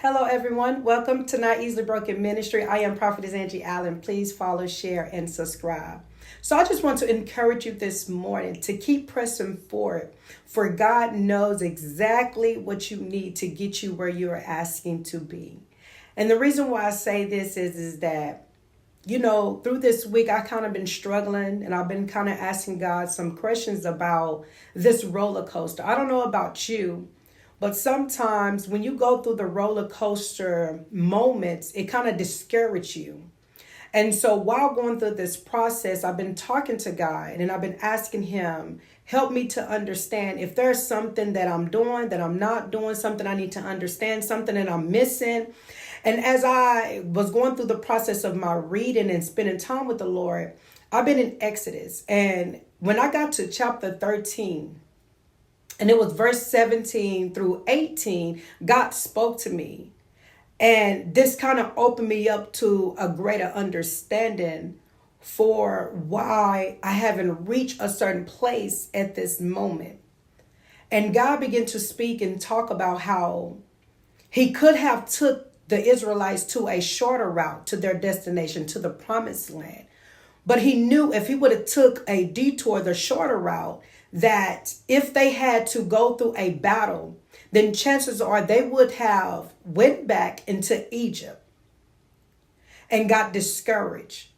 Hello, everyone. Welcome to Not Easily Broken Ministry. I am Prophetess Angie Allen. Please follow, share, and subscribe. So I just want to encourage you this morning to keep pressing forward, for God knows exactly what you need to get you where you are asking to be. And the reason why I say this is that, through this week, I kind of been struggling and I've been kind of asking God some questions about this roller coaster. I don't know about you, but sometimes when you go through the roller coaster moments, it kind of discourages you. And so while going through this process, I've been talking to God and I've been asking Him, help me to understand if there's something that I'm doing, that I'm not doing, something I need to understand, something that I'm missing. And as I was going through the process of my reading and spending time with the Lord, I've been in Exodus. And when I got to chapter 13, and it was verse 17 through 18, God spoke to me. And this kind of opened me up to a greater understanding for why I haven't reached a certain place at this moment. And God began to speak and talk about how He could have took the Israelites to a shorter route to their destination, to the promised land. But He knew if He would have took a detour, the shorter route, that if they had to go through a battle, then chances are they would have went back into Egypt and got discouraged.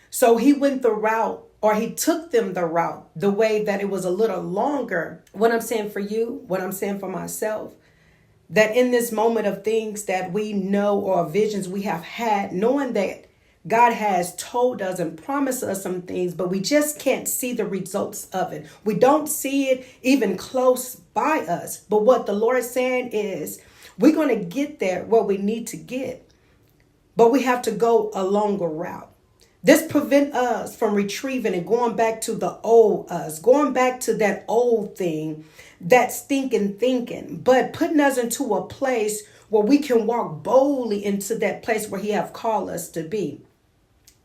So He went the route, or He took them the route, the way that it was a little longer. What I'm saying for you, what I'm saying for myself, that in this moment of things that we know or visions we have had, knowing that God has told us and promised us some things, but we just can't see the results of it. We don't see it even close by us. But what the Lord is saying is we're going to get there where we need to get, but we have to go a longer route. This prevent us from retrieving and going back to the old us, going back to that old thing, that stinking thinking, but putting us into a place where we can walk boldly into that place where He have called us to be.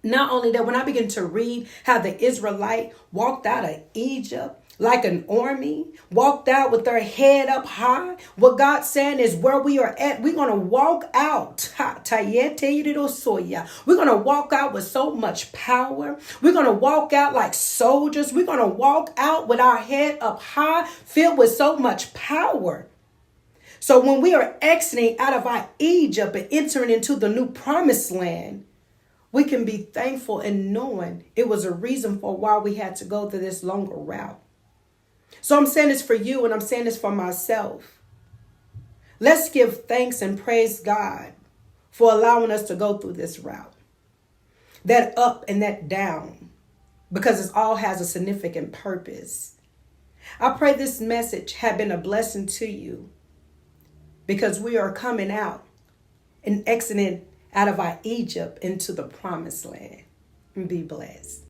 Not only that, when I begin to read how the Israelite walked out of Egypt like an army, walked out with their head up high, what God's saying is where we are at, we're going to walk out. We're going to walk out with so much power. We're going to walk out like soldiers. We're going to walk out with our head up high, filled with so much power. So when we are exiting out of our Egypt and entering into the new promised land, we can be thankful in knowing it was a reason for why we had to go through this longer route. So I'm saying this for you and I'm saying this for myself. Let's give thanks and praise God for allowing us to go through this route. That up and that down, because it all has a significant purpose. I pray this message has been a blessing to you, because we are coming out and exiting out of our Egypt into the promised land. And be blessed.